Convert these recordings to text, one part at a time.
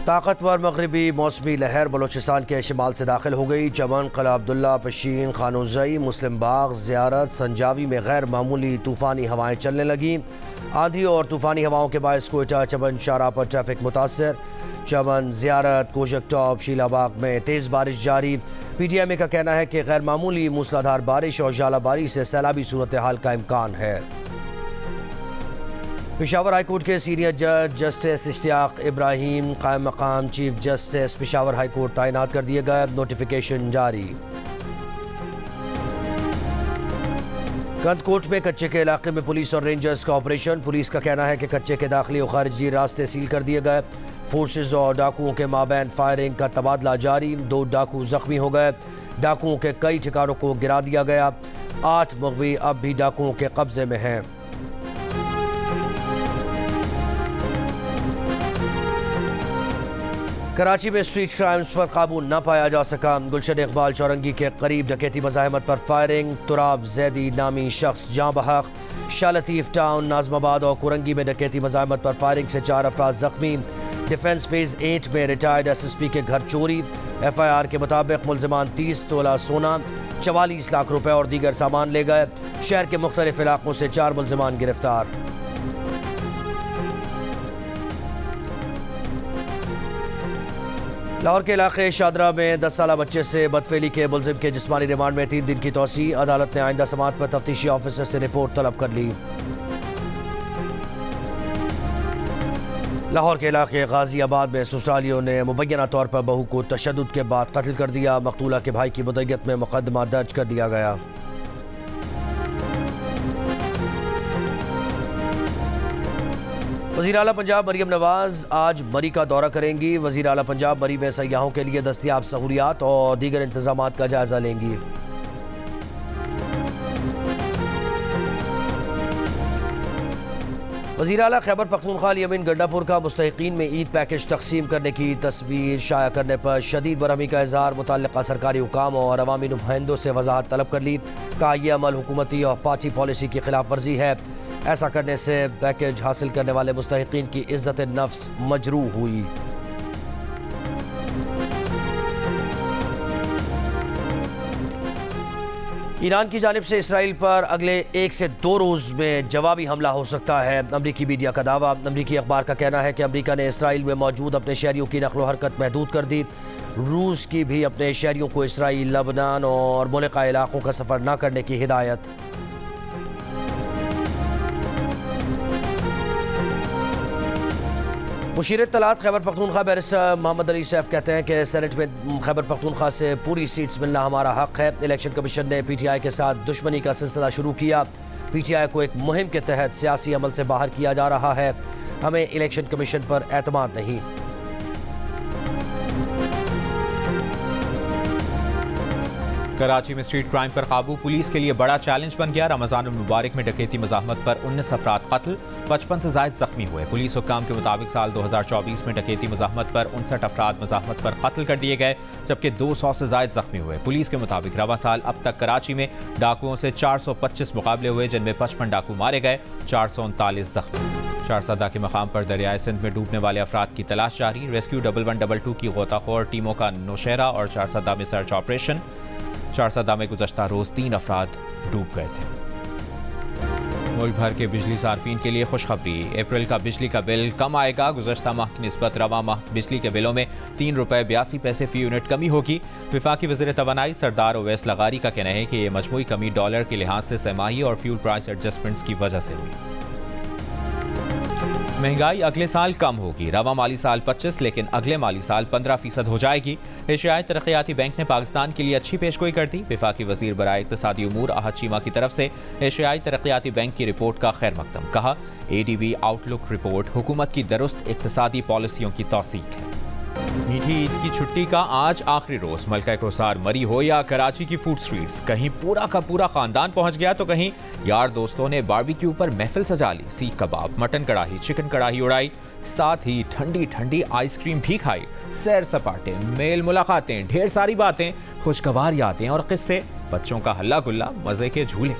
ताकतवर मगरबी मौसमी लहर बलोचिस्तान के शिमाल से दाखिल हो गई। चमन, किला अब्दुल्ला, पशीन, खानोजई, मुस्लिम बाग, ज़ियारत, संजावी में गैर मामूली तूफ़ानी हवाएं चलने लगीं। आंधी और तूफ़ानी हवाओं के बायस कोयटा चमन शाहराह पर ट्रैफिक मुतासर। चमन, ज़ियारत, कोशक टॉप, शीलाबाग में तेज़ बारिश जारी। PTI का कहना है कि गैर मामूली मूसलाधार बारिश और जालाबारी से सैलाबी सूरत हाल का इम्कान है। पेशावर हाई कोर्ट के सीनियर जज जस्टिस इश्तियाक इब्राहिम कायम मकाम chief justice Peshawar high court तैनात कर दिए गए। नोटिफिकेशन जारी। कंदकोट में कच्चे के इलाके में पुलिस और रेंजर्स का ऑपरेशन। पुलिस का कहना है कि कच्चे के दाखिली और खारिजी रास्ते सील कर दिए गए। फोर्सेज और डाकुओं के माबैन फायरिंग का तबादला जारी। 2 डाकू जख्मी हो गए। डाकुओं के कई ठिकानों को गिरा दिया गया। 8 मुगवी अब भी डाकुओं के कब्जे में हैं। कराची में स्ट्रीट क्राइम्स पर काबू न पाया जा सका। गुलशन इकबाल चौरंगी के करीब डकैती मज़ाहमत पर फायरिंग। तुराब जैदी नामी शख्स जाँ बहक। शाह लतीफ़ टाउन, नाज़माबाद और कुरंगी में डकैती मज़ाहमत पर फायरिंग से 4 अफराद जख्मी। डिफेंस फेज़ 8 में रिटायर्ड SSP के घर चोरी। FIR के मुताबिक मुलजिमान 30 तोला सोना, 44 लाख रुपए और दीगर सामान ले गए। शहर के मुख्तलिफ इलाकों से 4 मुलजिमान गिरफ्तार। लाहौर के इलाके शादरा में 10 साला बच्चे से बदफेली के मुलजिम के जिस्मानी रिमांड में 3 दिन की तौसी। अदालत ने आइंदा समाअत पर तफ्तीशी ऑफिसर से रिपोर्ट तलब कर ली। लाहौर के इलाके गाजियाबाद में ससुरालियों ने मुबैना तौर पर बहू को तशद्दुद के बाद कत्ल कर दिया। मकतूला के भाई की मुद्दत में मुकदमा दर्ज कर दिया गया। वज़ीर आला पंजाब मरीम नवाज आज मरी का दौरा करेंगी। वज़ीर आला पंजाब मरी में सयाहों के लिए दस्तियाब सहूलियात और दीगर इंतजामात का जायजा लेंगी। वज़ीर आला खैबर पख्तूनख्वा यमीन गंडापुर का मुस्तहिकीन में ईद पैकेज तकसीम करने की तस्वीर शाया करने पर शदीद बरहमी का इज़हार। मुतल्लिका सरकारी हुकाम और अवामी नुमाइंदों से वजाहत तलब कर ली। कहा यह अमल हुकूमती और पार्टी पॉलिसी की खिलाफ वर्जी है। ऐसा करने से पैकेज हासिल करने वाले मुस्तहिकीन की इज्जत नफ्स मजरूह हुई। ईरान की जानिब से इसराइल पर अगले 1 से 2 रोज़ में जवाबी हमला हो सकता है। अमरीकी मीडिया का दावा। अमरीकी अखबार का कहना है कि अमरीका ने इसराइल में मौजूद अपने शहरियों की नकलो हरकत महदूद कर दी। रूस की भी अपने शहरियों को इसराइल, लबनान और मुल्का इलाकों का सफ़र न करने की हिदायत। मुशीर इत्तलात खैबर पख्तूनख्वा बैरिस्टर मोहम्मद अली सैफ कहते हैं कि सेनेट में खैबर पख्तूनख्वा से पूरी सीट्स मिलना हमारा हक है। इलेक्शन कमीशन ने PTI के साथ दुश्मनी का सिलसिला शुरू किया। PTI को एक मुहिम के तहत सियासी अमल से बाहर किया जा रहा है। हमें इलेक्शन कमीशन पर एतमाद नहीं। कराची में स्ट्रीट क्राइम पर काबू पुलिस के लिए बड़ा चैलेंज बन गया। रमजान मुबारक में डकैती मज़ाहमत पर 19 अफराद कत्ल, 55 से ज़ायद जख्मी हुए। पुलिस हुक्काम के मुताबिक साल 2024 में डकैती मज़ाहमत पर 59 अफराद मज़ाहमत पर कत्ल कर दिए गए, जबकि 200 से ज़ायद जख्मी हुए। पुलिस के मुताबिक रवा साल अब तक कराची में डाकुओं से 425 मुकाबले हुए, जिनमें 55 डाकू मारे गए, 439 जख्मी। चारसदा के मकाम पर दरियाए सिंध में डूबने वाले अफराद की तलाश जारी। रेस्क्यू 1122 की गोताखोर टीमों का नौशहरा और चारसदा में सर्च ऑपरेशन। चारसदा में गुज़श्ता रोज़ 3 अफराद डूब गए थे। मुल्क भर के बिजली सार्फिन के लिए खुशखबरी। अप्रैल का बिजली का बिल कम आएगा। गुज़श्ता माह की निस्बत रवा माह बिजली के बिलों में 3 रुपये 82 पैसे फ़ी यूनिट कमी होगी। वफाकी वज़ीर तवानाई सरदार ओवैस लगारी का कहना है कि ये मजमूई कमी डॉलर के लिहाज से सरमाही और फ्यूल प्राइस एडजस्टमेंट्स की वजह से हुई। महंगाई अगले साल कम होगी। रवा माली साल 25 लेकिन अगले माली साल 15% हो जाएगी। एशियाई तरक्याती बैंक ने पाकिस्तान के लिए अच्छी पेशगोई कर दी। वफाकी वजीर बराए इक़्तिसादी उमूर अहद चीमा की तरफ से एशियाई तरक्याती बैंक की रिपोर्ट का खैर मकदम। कहा ADB आउटलुक रिपोर्ट हुकूमत की दुरुस्त इक़्तिसादी पॉलिसियों की तौसीक है। मीठी ईद की छुट्टी का आज आखिरी रोज। मलका कोसार मरी हो या कराची की फूड स्ट्रीट्स, कहीं पूरा का पूरा खानदान पहुंच गया तो कहीं यार दोस्तों ने बारबेक्यू पर महफिल सजा ली। सीख कबाब, मटन कढ़ाई, चिकन कढ़ाई उड़ाई, साथ ही ठंडी ठंडी आइसक्रीम भी खाई। सैर सपाटे, मेल मुलाकातें, ढेर सारी बातें, खुशगवार यादें और किस्से, बच्चों का हल्ला गुल्ला, मजे के झूले।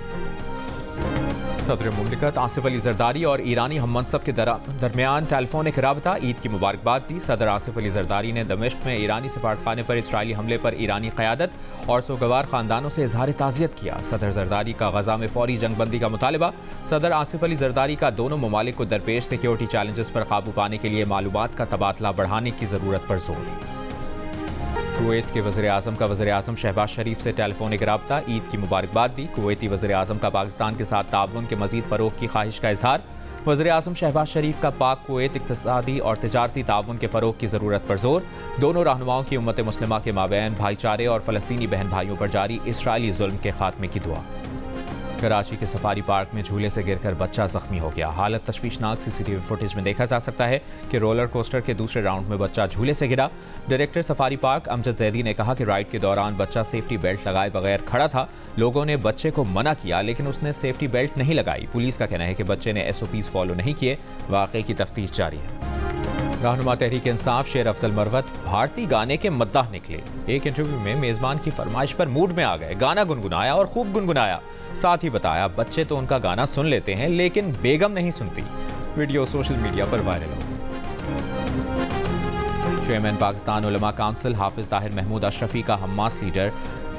सदर मुमलिकत आसिफ अली जरदारी और ईरानी हम मनसब के दरमियान टेलीफोनिक राबता, ईद की मुबारकबाद दी। सदर आसिफ अली जरदारी ने दमिश्क में ईरानी सफारतखाने पर इसराइली हमले पर ईरानी क़यादत और सोगवार ख़ानदानों से इजहार ताज़ियत किया। सदर जरदारी का गजा में फौरी जंगबंदी का मुतालबा। सदर आसिफ अली जरदारी का दोनों ममालिक को दरपेश सिक्योरिटी चैलेंजेस पर काबू पाने के लिए मालूमात का तबादला बढ़ाने की ज़रूरत पर जोर। कुवैत के वज़ीर-ए-आज़म का वज़ीर-ए-आज़म शहबाज शरीफ से टेलीफोनिक राब्ता, ईद की मुबारकबाद दी। कुवैती वज़ीर-ए-आज़म का पाकिस्तान के साथ ताउन के मज़ीद फ़रोग़ की ख्वाहिश का इजहार। वज़ीर-ए-आज़म शहबाज शरीफ का पाक कुवैत इक़्तिसादी और तिजारती ताउन के फ़रोग़ की ज़रूरत पर जोर। दोनों रहनुमाओं की उम्मत मुस्लिमा के माबैन भाईचारे और फ़लस्तीनी बहन भाइयों पर जारी इसराइली जुल्म के खात्मे की दुआ। कराची के सफारी पार्क में झूले से गिरकर बच्चा जख्मी हो गया। हालत तशवीशनाक सीसीटीवी फुटेज में देखा जा सकता है कि रोलर कोस्टर के दूसरे राउंड में बच्चा झूले से गिरा। Director safari park Amjad Zaidi ने कहा कि राइड के दौरान बच्चा सेफ्टी बेल्ट लगाए बगैर खड़ा था। लोगों ने बच्चे को मना किया लेकिन उसने सेफ्टी बेल्ट नहीं लगाई। पुलिस का कहना है कि बच्चे ने SOPs फॉलो नहीं किए। वाक़े की तफ्तीश जारी है। रहनुमा तहरीक इंसाफ शेर अफजल मरवत भारतीय गाने के मद्दाह निकले। एक इंटरव्यू में मेज़बान की फरमाइश पर मूड में आ गए, गाना गुनगुनाया और खूब गुनगुनाया। साथ ही बताया बच्चे तो उनका गाना सुन लेते हैं लेकिन बेगम नहीं सुनती। वीडियो सोशल मीडिया पर वायरल हो। चेयरमैन पाकिस्तान उलमा काउंसिल हाफिज ताहिर महमूद अशरफी का हम्मास लीडर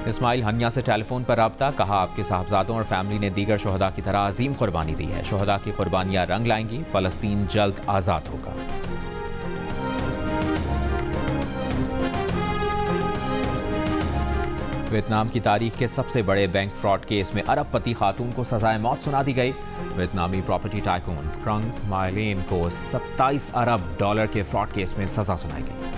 इस्माइल हनिया से टेलीफोन पर राब्ता। कहा आपके साहबजादों और फैमिली ने दीगर शोहदा की तरह अजीम कुर्बानी दी है। शोहदा की कुर्बानियां रंग लाएंगी। फ़लस्तीन जल्द आज़ाद होगा। वियतनाम की तारीख के सबसे बड़े बैंक फ्रॉड केस में अरबपति खातून को सजाए मौत सुना दी गई। वियतनामी प्रॉपर्टी टाइकून फ्रंक माइलेन को 27 अरब डॉलर के फ्रॉड केस में सजा सुनाई गई।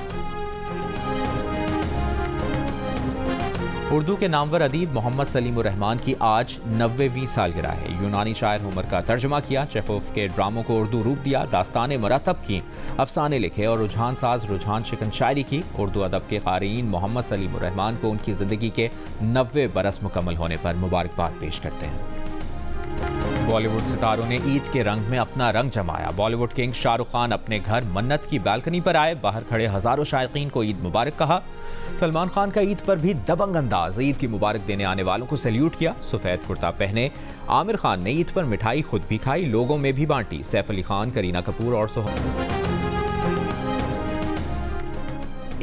उर्दू के नामवर अदीब मोहम्मद सलीमुर रहमान की आज 90वीं सालगिरह है। यूनानी शायर होमर का तर्जुमा किया, चेखोव के ड्रामों को उर्दू रूप दिया, दास्तानें मरतब की, अफसाने लिखे और रुझान साज रुझान शिकन शायरी की। उर्दू अदब के क़ारीन मोहम्मद सलीमुर रहमान को उनकी ज़िंदगी के 90 बरस मुकम्मल होने पर मुबारकबाद पेश करते हैं। बॉलीवुड सितारों ने ईद के रंग में अपना रंग जमाया। बॉलीवुड किंग शाहरुख खान अपने घर मन्नत की बालकनी पर आए। बाहर खड़े हजारों शायकीन को ईद मुबारक कहा। सलमान खान का ईद पर भी दबंग अंदाज, ईद की मुबारक देने आने वालों को सैल्यूट किया। सफेद कुर्ता पहने आमिर खान ने ईद पर मिठाई खुद भी खाई, लोगों में भी बांटी। सैफ अली खान, करीना कपूर और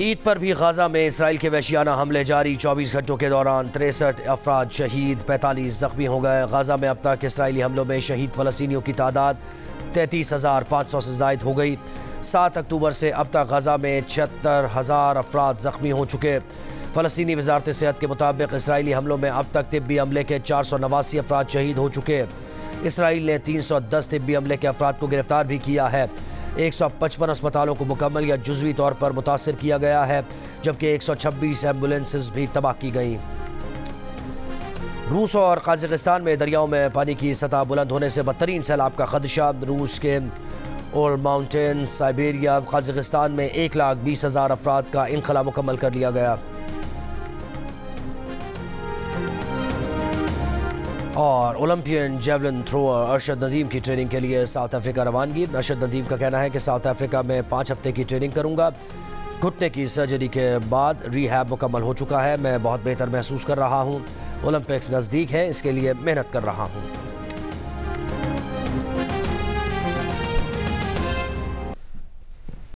ईद पर भी गाजा में इसराइल के वहशियाना हमले जारी। 24 घंटों के दौरान 63 अफराद शहीद, 45 जख्मी हो गए। गाजा में अब तक इसराइली हमलों में शहीद फ़लस्तीनियों की तादाद 33,500 से ज़ायद हो गई। 7 अक्टूबर से अब तक गाजा में 76,000 अफराद जख्मी हो चुके। फ़लस्तीनी वजारत सेहत के मुताबिक इसराइली हमलों में अब तक तिब्बी हमले के 489 अफराद शहीद हो चुके। इसराइल ने 310 तिब्बी हमले के अफराद को गिरफ्तार भी किया है। 155 अस्पतालों को मुकम्मल या जुज़वी तौर पर मुतासर किया गया है, जबकि 126 एम्बुलेंसेस भी तबाह की गई। रूस और कजाकिस्तान में दरियाओं में पानी की सतह बुलंद होने से बदतरीन सैलाब का खदशा। रूस के ओल्ड माउंटेन, साइबेरिया, कजाकिस्तान में 1,20,000 अफराद का इनखला मुकम्मल कर लिया गया। और Olympian javelin thrower Arshad Nadeem की ट्रेनिंग के लिए साउथ अफ्रीका रवानगी। अरशद नदीम का कहना है कि साउथ अफ्रीका में 5 हफ्ते की ट्रेनिंग करूंगा। घुटने की सर्जरी के बाद रिहैब मुकम्मल हो चुका है। मैं बहुत बेहतर महसूस कर रहा हूं। ओलंपिक्स नज़दीक है, इसके लिए मेहनत कर रहा हूं।